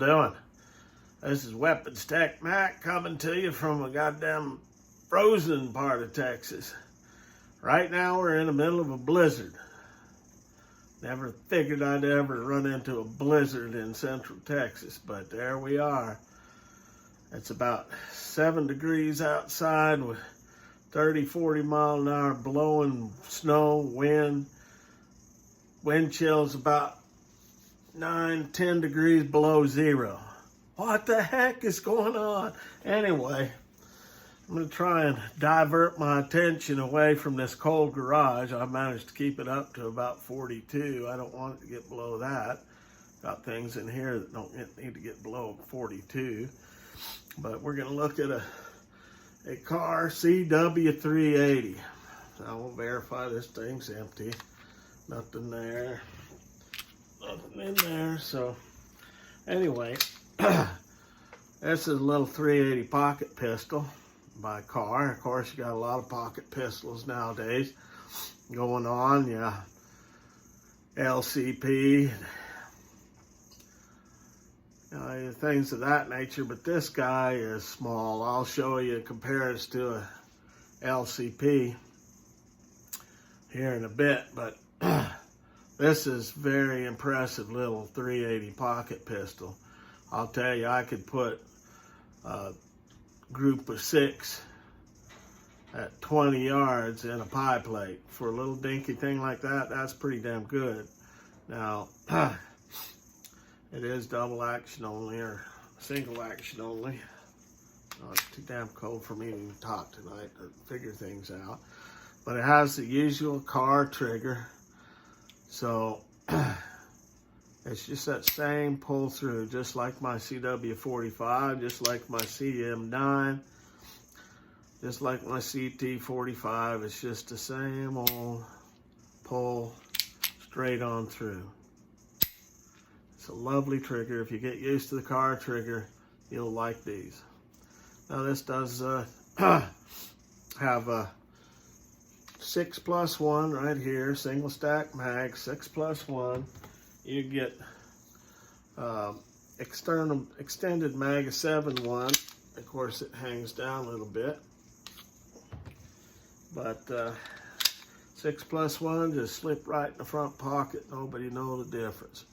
doing? This is Weapons Tech Mac coming to you from a goddamn frozen part of Texas. Right now we're in the middle of a blizzard. Never figured I'd ever run into a blizzard in central Texas, but there we are. It's about 7 degrees outside with 30, 40 mile an hour blowing snow, wind chills about 9, 10 degrees below zero. What the heck is going on? Anyway, I'm going to try and divert my attention away from this cold garage. I managed to keep it up to about 42. I don't want it to get below that. Got things in here that don't need to get below 42. But we're going to look at a Kahr CW380. I will verify this thing's empty. Nothing there. Nothing in there. So anyway, this is a little 380 pocket pistol by Kahr. Of course, you got a lot of pocket pistols nowadays going on. Yeah, LCP, things of that nature. But this guy is small. I'll show you, compare this to a LCP here in a bit. But this is very impressive little 380 pocket pistol. I'll tell you, I could put a group of 6 at 20 yards in a pie plate. For a little dinky thing like that, that's pretty damn good. Now, it is double action only or single action only. Oh, it's too damn cold for me to even talk tonight to figure things out. But it has the usual Kahr trigger. So it's just that same pull through, just like my CW45, just like my CM9, just like my CT45. It's just the same old pull straight on through. It's a lovely trigger. If you get used to the Kahr trigger, you'll like these. Now this does have a 6+1 right here, single stack mag, 6+1. You get extended mag of 7.1. Of course, it hangs down a little bit, but 6+1 just slip right in the front pocket. Nobody knows the difference,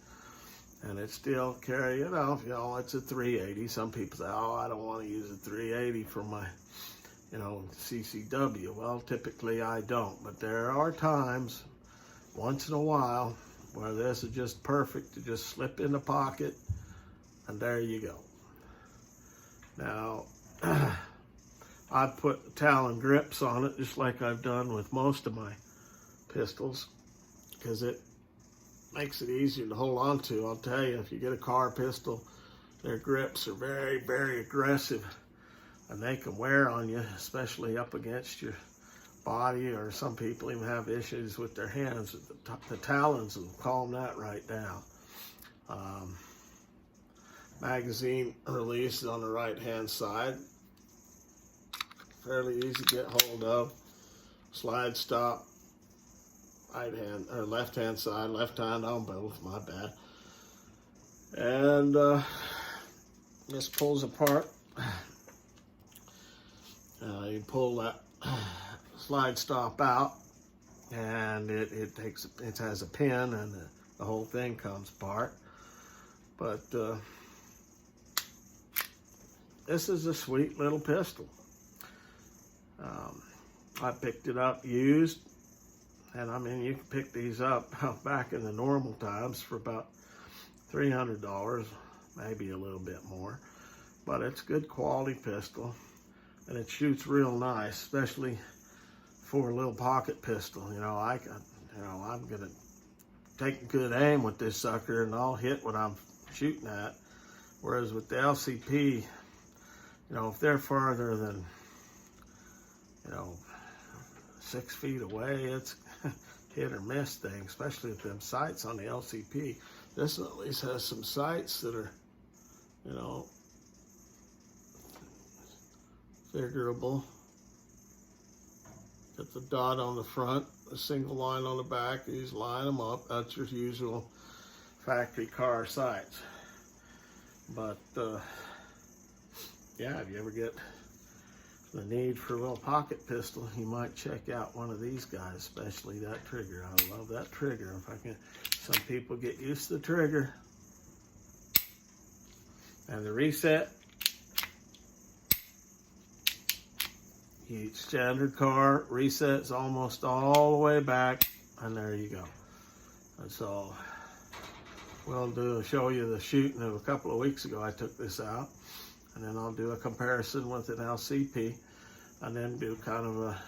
and it still carry it off. You know, it's a 380. Some people say, "Oh, I don't want to use a 380 for my, CCW." Well, typically I don't, but there are times, once in a while, where this is just perfect to just slip in the pocket, and there you go. Now, I put Talon grips on it, just like I've done with most of my pistols, because it makes it easier to hold on to. I'll tell you, if you get a Kahr pistol, their grips are very, very aggressive, and they can wear on you, especially up against your body, or some people even have issues with their hands. The talons will calm that right down. Magazine release is on the right hand side. Fairly easy to get hold of. Slide stop, right hand or left hand side, left hand on both, my bad. And this pulls apart. You pull that slide stop out, and it has a pin, and the whole thing comes apart. But this is a sweet little pistol. I picked it up used, and I mean, you can pick these up back in the normal times for about $300, maybe a little bit more. But it's good quality pistol, and it shoots real nice, especially for a little pocket pistol. I'm gonna take good aim with this sucker, and I'll hit what I'm shooting at. Whereas with the LCP, if they're farther than 6 feet away, it's hit or miss thing, especially with them sights on the LCP. This at least has some sights that are, figurable. Got the dot on the front, a single line on the back. These line them up. That's your usual factory Kahr sights. But yeah, if you ever get the need for a little pocket pistol, you might check out one of these guys, especially that trigger. I love that trigger. If I can, some people get used to the trigger. And the reset, standard Kahr resets almost all the way back, and there you go. That's all. We'll show you the shooting of a couple of weeks ago. I took this out, and then I'll do a comparison with an LCP, and then do kind of a,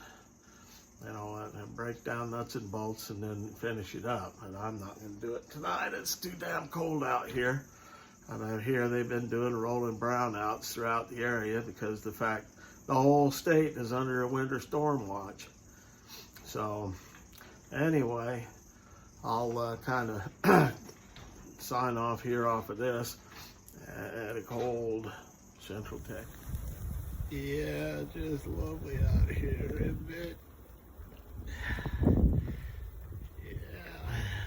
break down nuts and bolts, and then finish it up. And I'm not going to do it tonight. It's too damn cold out here. And I hear they've been doing rolling brownouts throughout the area because the whole state is under a winter storm watch. So anyway, I'll kind of sign off here off of this at a cold Central Tech. Yeah, just lovely out here, isn't it?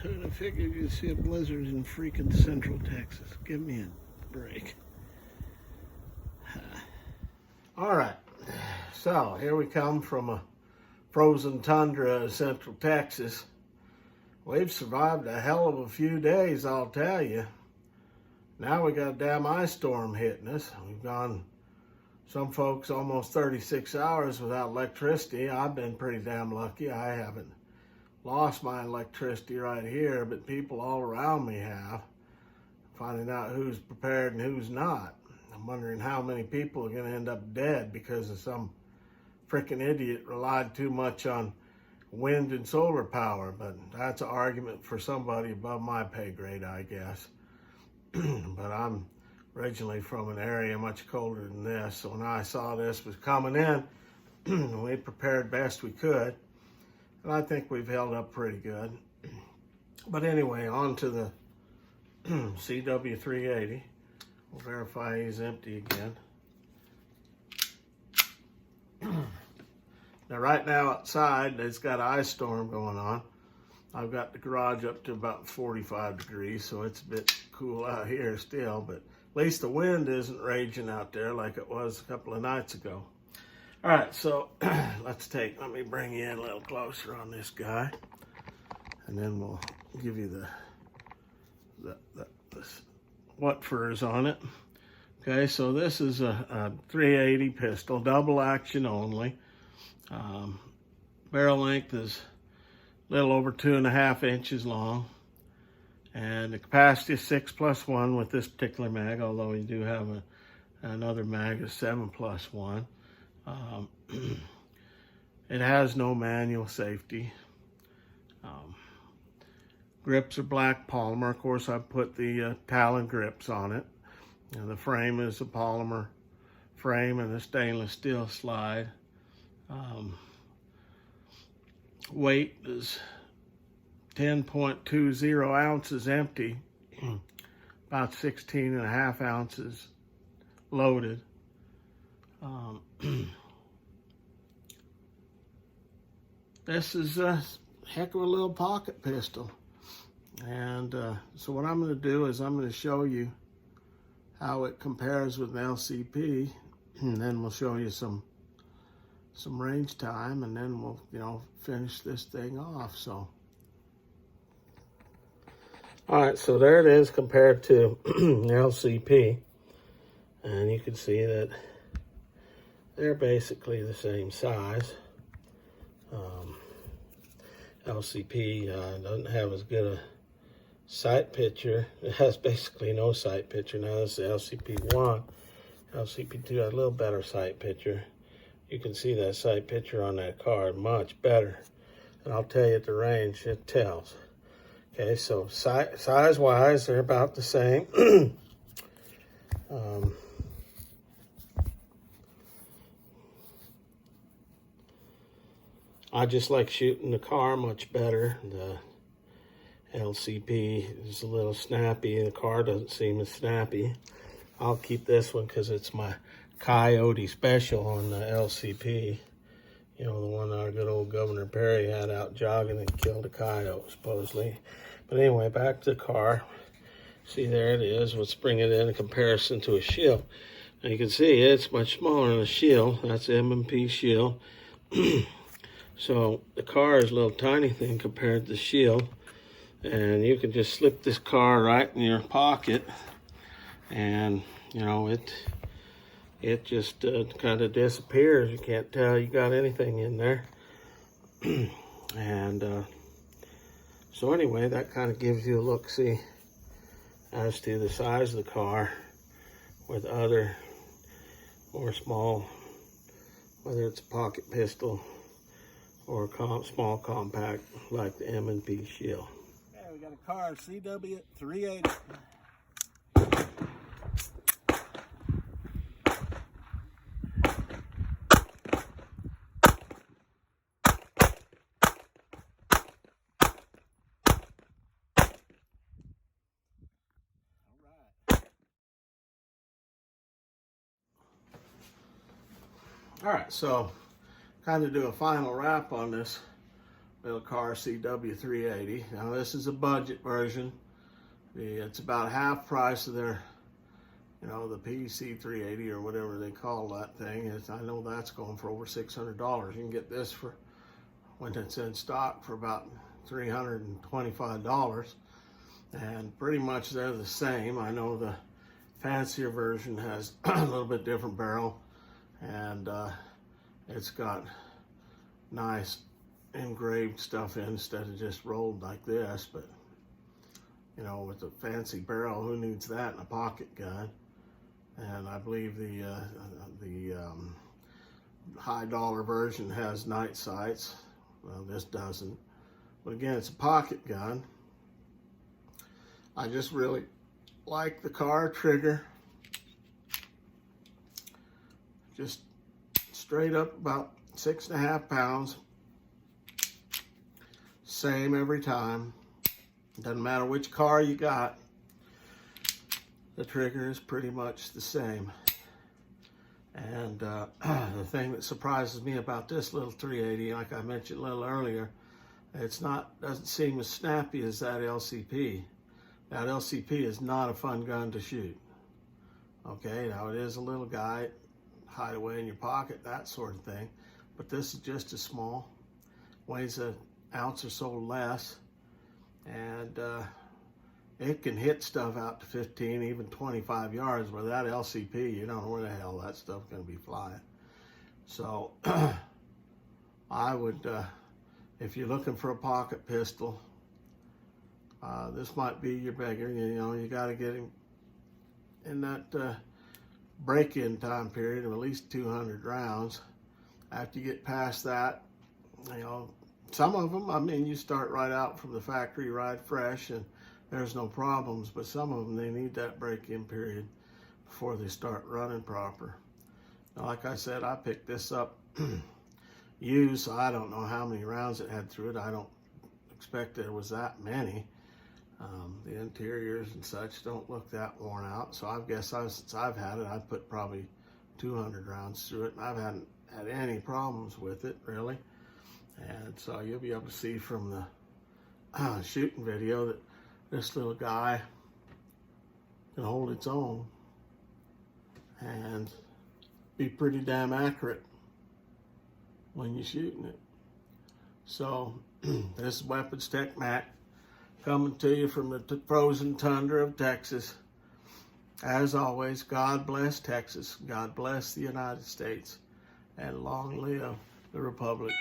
I figured you'd see a blizzard in freaking Central Texas. Give me a break. All right, so here we come from a frozen tundra of Central Texas. We've survived a hell of a few days, I'll tell you. Now we got a damn ice storm hitting us. We've gone, some folks, almost 36 hours without electricity. I've been pretty damn lucky. I haven't lost my electricity right here, but people all around me have. Finding out who's prepared and who's not. I'm wondering how many people are going to end up dead because of some freaking idiot relied too much on wind and solar power, but that's an argument for somebody above my pay grade, I guess. But I'm originally from an area much colder than this, so when I saw this was coming in, we prepared best we could. And I think we've held up pretty good. But anyway, on to the CW380. We'll verify he's empty again. Now right now outside, it's got an ice storm going on. I've got the garage up to about 45 degrees, so it's a bit cool out here still, but at least the wind isn't raging out there like it was a couple of nights ago. All right, so let me bring you in a little closer on this guy, and then we'll give you the what furs on it. Okay, so this is a 380 pistol, double action only. Barrel length is a little over 2.5 inches long, and the capacity is 6+1 with this particular mag, although you do have another mag of 7+1. It has no manual safety. Grips are black polymer. Of course, I put the Talon grips on it. And the frame is a polymer frame and a stainless steel slide. Weight is 10.20 ounces empty, about 16.5 ounces loaded. This is a heck of a little pocket pistol. And so what I'm going to do is I'm going to show you how it compares with an LCP, and then we'll show you some range time, and then we'll finish this thing off. So all right, so there it is compared to the LCP, and you can see that they're basically the same size. LCP doesn't have as good a sight picture. It has basically no sight picture. Now this is LCP1. LCP2 has a little better sight picture. You can see that sight picture on that card much better. And I'll tell you at the range, it tells. Okay, so size-wise, they're about the same. I just like shooting the Kahr much better. The LCP is a little snappy. The Kahr doesn't seem as snappy. I'll keep this one because it's my coyote special on the LCP. You know, the one our good old Governor Perry had out jogging and killed a coyote, supposedly. But anyway, back to the Kahr. See, there it is. Let's bring it in comparison to a shield. Now you can see it's much smaller than a shield. That's M&P shield. So the Kahr is a little tiny thing compared to the shield. And you can just slip this Kahr right in your pocket, and you know it just kind of disappears. You can't tell you got anything in there. And so anyway, that kind of gives you a look-see as to the size of the Kahr with other more small, whether it's a pocket pistol or a small compact like the M&P shield. Okay, we got a Kahr CW380. All right, so kind of do a final wrap on this little Kahr CW380. Now this is a budget version. It's about half price of their, you know, the PC380 or whatever they call that thing. I know that's going for over $600. You can get this for, when it's in stock, for about $325. And pretty much they're the same. I know the fancier version has a little bit different barrel, and it's got nice engraved stuff in instead of just rolled like this. But you know, with a fancy barrel, who needs that in a pocket gun? And I believe the high dollar version has night sights. Well, this doesn't. But again, it's a pocket gun. I just really like the Kahr trigger. Just straight up about 6.5 pounds. Same every time. Doesn't matter which Kahr you got. The trigger is pretty much the same. And the thing that surprises me about this little 380, like I mentioned a little earlier, doesn't seem as snappy as that LCP. That LCP is not a fun gun to shoot. Okay, now it is a little guy, hide away in your pocket, that sort of thing. But this is just as small, weighs an ounce or so less, and it can hit stuff out to 15, even 25 yards. Where that LCP, you don't know where the hell that stuff's going to be flying. So I would, if you're looking for a pocket pistol, this might be your beggar. You know, you got to get him in that break-in time period of at least 200 rounds. After you get past that, you know, some of them, I mean, you start right out from the factory right fresh and there's no problems, but some of them, they need that break-in period before they start running proper. Now, like I said, I picked this up used, so I don't know how many rounds it had through it. I don't expect there was that many. The interiors and such don't look that worn out, so I guess since I've had it, I've put probably 200 rounds through it, and I haven't had any problems with it, really. And so you'll be able to see from the shooting video that this little guy can hold its own and be pretty damn accurate when you're shooting it. So this is Weapons Tech Mac, coming to you from the frozen tundra of Texas. As always, God bless Texas, God bless the United States, and long live the Republic.